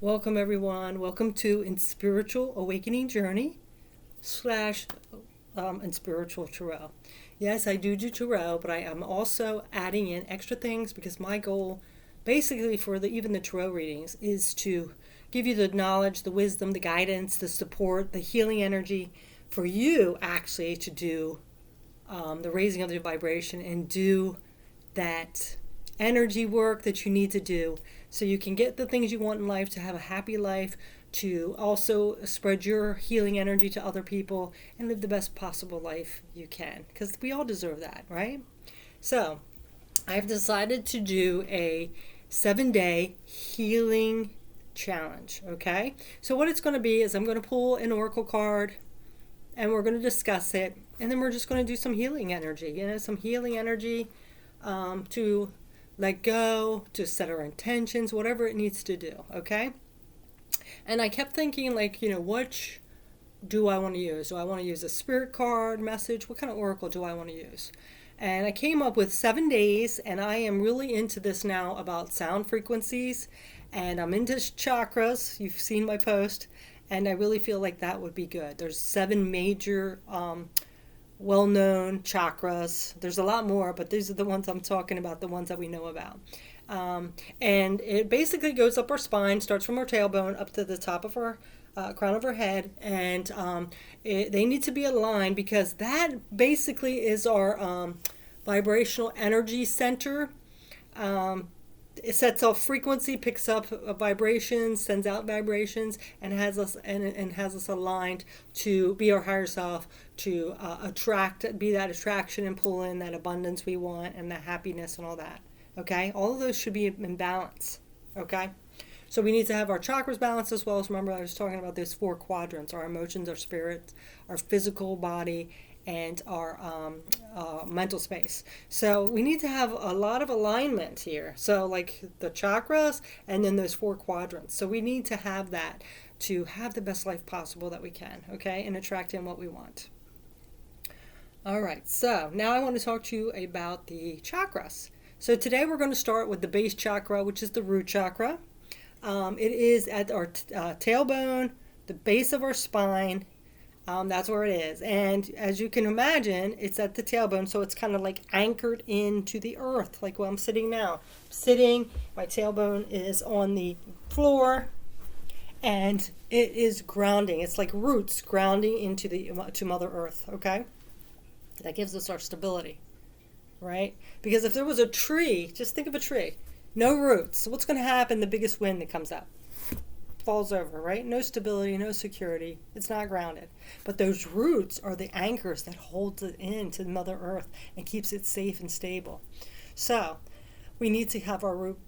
Welcome, everyone. Welcome to In Spiritual Awakening Journey slash in Spiritual Tarot. Yes, I do tarot, but I am also adding in extra things because my goal, basically, for even the tarot readings, is to give you the knowledge, the wisdom, the guidance, the support, the healing energy for you actually to do the raising of the vibration and do that energy work that you need to do so you can get the things you want in life, to have a happy life, to also spread your healing energy to other people and live the best possible life you can, because we all deserve that, right? So I've decided to do a 7-day healing challenge. Okay, so what it's going to be is I'm going to pull an oracle card and we're going to discuss it, and then we're just going to do some healing energy, some healing energy to let go, to set our intentions, whatever it needs to do. Okay, and I kept thinking, which do I want to use? Do I want to use a spirit card message? What kind of oracle do I want to use? And I came up with 7 days, and I am really into this now about sound frequencies, and I'm into chakras. You've seen my post, and I really feel like that would be good. There's 7 major well-known chakras. There's a lot more, but these are the ones I'm talking about, the ones that we know about. And it basically goes up our spine, starts from our tailbone up to the top of our crown of our head, and they need to be aligned because that basically is our vibrational energy center. It sets off frequency, picks up vibrations, sends out vibrations, and has us aligned to be our higher self, to be that attraction and pull in that abundance we want and that happiness and all that. Okay, all of those should be in balance. Okay, so we need to have our chakras balanced, as well as, remember, I was talking about those 4 quadrants: our emotions, our spirit, our physical body, and our mental space. So we need to have a lot of alignment here. So like the chakras and then those 4 quadrants. So we need to have that to have the best life possible that we can, okay, and attract in what we want. All right, so now I want to talk to you about the chakras. So today we're going to start with the base chakra, which is the root chakra. It is at our tailbone, the base of our spine. That's where it is. And as you can imagine, it's at the tailbone, so it's kind of like anchored into the earth, like where I'm sitting now. My tailbone is on the floor, and it is grounding. It's like roots grounding into to Mother Earth, okay? That gives us our stability, right? Because if there was a tree, just think of a tree, no roots. What's going to happen the biggest wind that comes up? Falls over, right? No stability, no security. It's not grounded. But those roots are the anchors that holds it into Mother Earth and keeps it safe and stable. So we need to have our root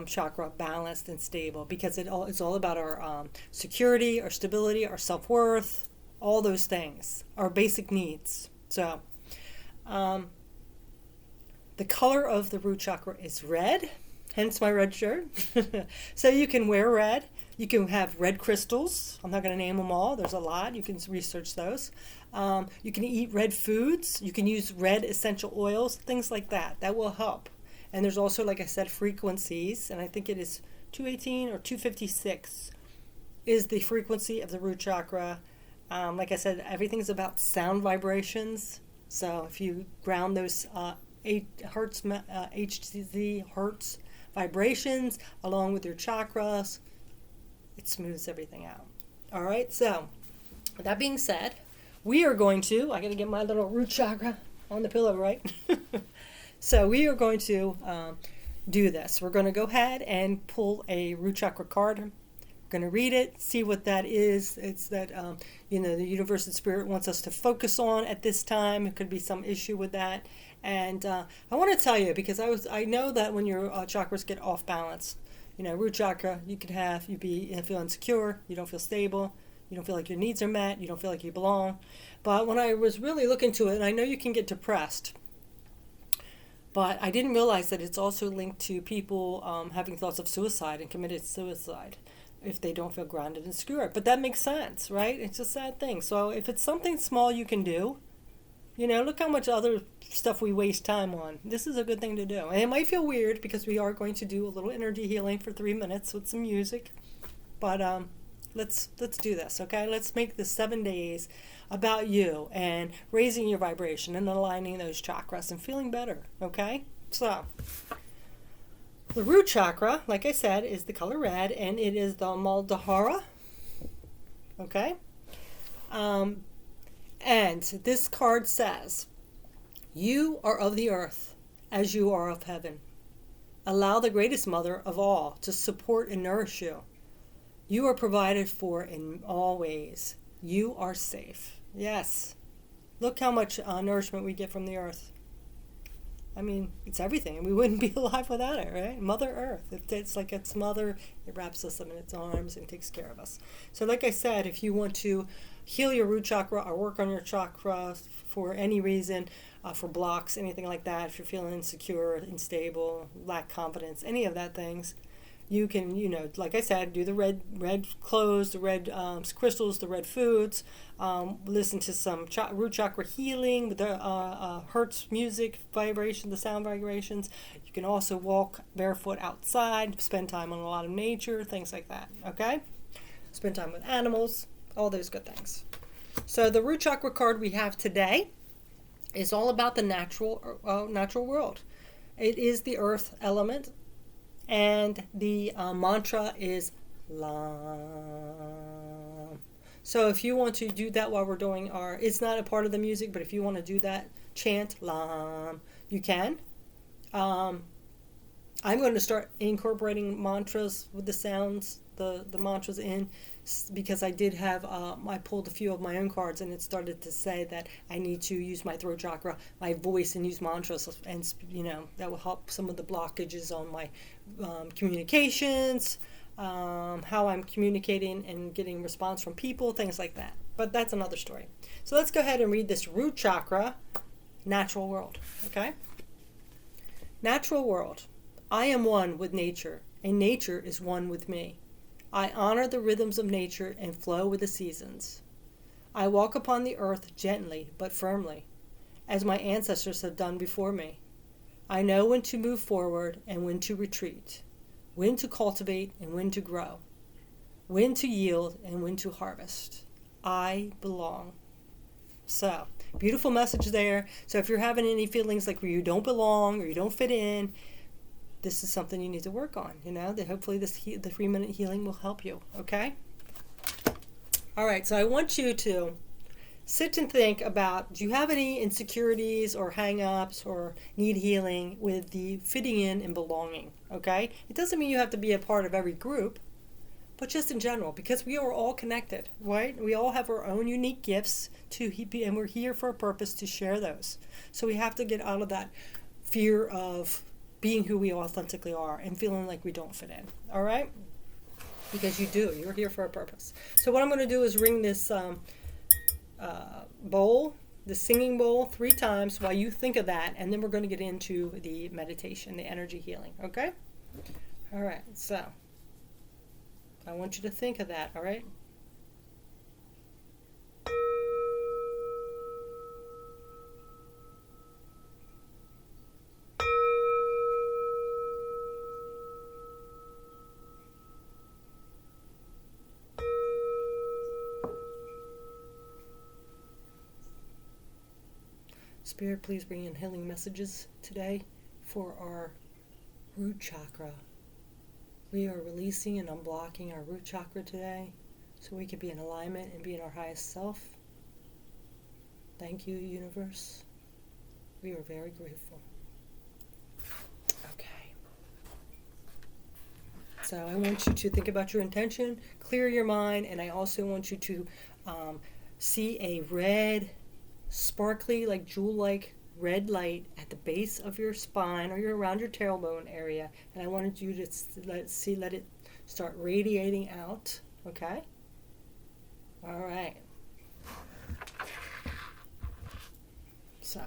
chakra balanced and stable, because it's all about our security, our stability, our self-worth, all those things, our basic needs. So the color of the root chakra is red, hence my red shirt. So you can wear red. You can have red crystals. I'm not going to name them all. There's a lot. You can research those. You can eat red foods. You can use red essential oils, things like that. That will help. And there's also, like I said, frequencies. And I think it is 218 or 256 is the frequency of the root chakra. Like I said, everything's about sound vibrations. So if you ground those 8 hertz, HZ hertz vibrations along with your chakras, it smooths everything out. All right, so with that being said, we are going to, I got to get my little root chakra on the pillow, right? So we are going to do this. We're going to go ahead and pull a root chakra card. We're going to read it, see what that is. It's that, the universe and spirit wants us to focus on at this time. It could be some issue with that. And I want to tell you, because I know that when your chakras get off balance, root chakra, you feel insecure, you don't feel stable, you don't feel like your needs are met, you don't feel like you belong. But when I was really looking into it, and I know you can get depressed, but I didn't realize that it's also linked to people having thoughts of suicide and committed suicide if they don't feel grounded and secure. But that makes sense, right? It's a sad thing. So if it's something small you can do, look how much other stuff we waste time on. This is a good thing to do. And it might feel weird because we are going to do a little energy healing for 3 minutes with some music. But let's do this, okay? Let's make the 7 days about you and raising your vibration and aligning those chakras and feeling better, okay? So the root chakra, like I said, is the color red, and it is the Muladhara, okay? And this card says, you are of the earth as you are of heaven. Allow the greatest mother of all to support and nourish you. You are provided for in all ways. You are safe. Yes. Look how much nourishment we get from the earth. I mean, it's everything. We wouldn't be alive without it, right? Mother Earth. It's like its mother. It wraps us up in its arms and takes care of us. So like I said, if you want to heal your root chakra or work on your chakra for any reason, for blocks, anything like that, if you're feeling insecure, unstable, lack confidence, any of that things, you can, like I said, do the red clothes, the red crystals, the red foods, listen to some root chakra healing, the hertz music vibration, the sound vibrations. You can also walk barefoot outside, spend time on a lot of nature, things like that, okay? Spend time with animals, all those good things. So the root chakra card we have today is all about the natural world. It is the earth element. And the mantra is Lam. So if you want to do that while we're doing it's not a part of the music, but if you want to do that, chant Lam, you can. I'm going to start incorporating mantras with the sounds, the mantras in, because I did have, I pulled a few of my own cards, and it started to say that I need to use my throat chakra, my voice, and use mantras, and that will help some of the blockages on my communications, how I'm communicating and getting response from people, things like that. But that's another story. So let's go ahead and read this root chakra, natural world, okay? Natural world. I am one with nature, and nature is one with me. I honor the rhythms of nature and flow with the seasons. I walk upon the earth gently but firmly, as my ancestors have done before me. I know when to move forward and when to retreat, when to cultivate and when to grow, when to yield and when to harvest. I belong. So, beautiful message there. So if you're having any feelings like where you don't belong or you don't fit in, this is something you need to work on, that hopefully the 3-minute healing will help you, okay? All right, so I want you to sit and think about, do you have any insecurities or hang-ups or need healing with the fitting in and belonging, okay? It doesn't mean you have to be a part of every group, but just in general, because we are all connected, right? We all have our own unique gifts, and we're here for a purpose to share those. So we have to get out of that fear of being who we authentically are and feeling like we don't fit in, all right? Because you do. You're here for a purpose. So what I'm going to do is ring this bowl, the singing bowl, 3 times while you think of that, and then we're going to get into the meditation, the energy healing, okay? All right, so I want you to think of that, all right? Spirit, please bring in healing messages today for our root chakra. We are releasing and unblocking our root chakra today so we can be in alignment and be in our highest self. Thank you, universe. We are very grateful. Okay. So I want you to think about your intention, clear your mind, and I also want you to see a red, sparkly, like jewel-like red light at the base of your spine or around your tailbone area, and I wanted you to let it start radiating out. Okay? All right. So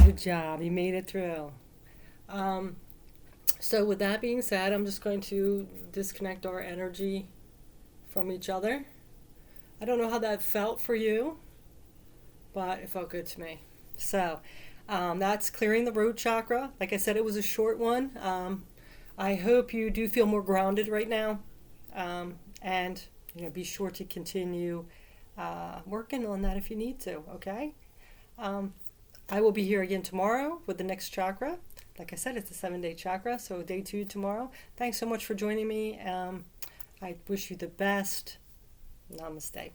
Good job. You made it through. So with that being said, I'm just going to disconnect our energy from each other. I don't know how that felt for you, but it felt good to me. So that's clearing the root chakra. Like I said, it was a short one. I hope you do feel more grounded right now. And be sure to continue working on that if you need to, okay? I will be here again tomorrow with the next chakra. Like I said, it's a 7-day chakra, so day 2 tomorrow. Thanks so much for joining me. I wish you the best. Namaste.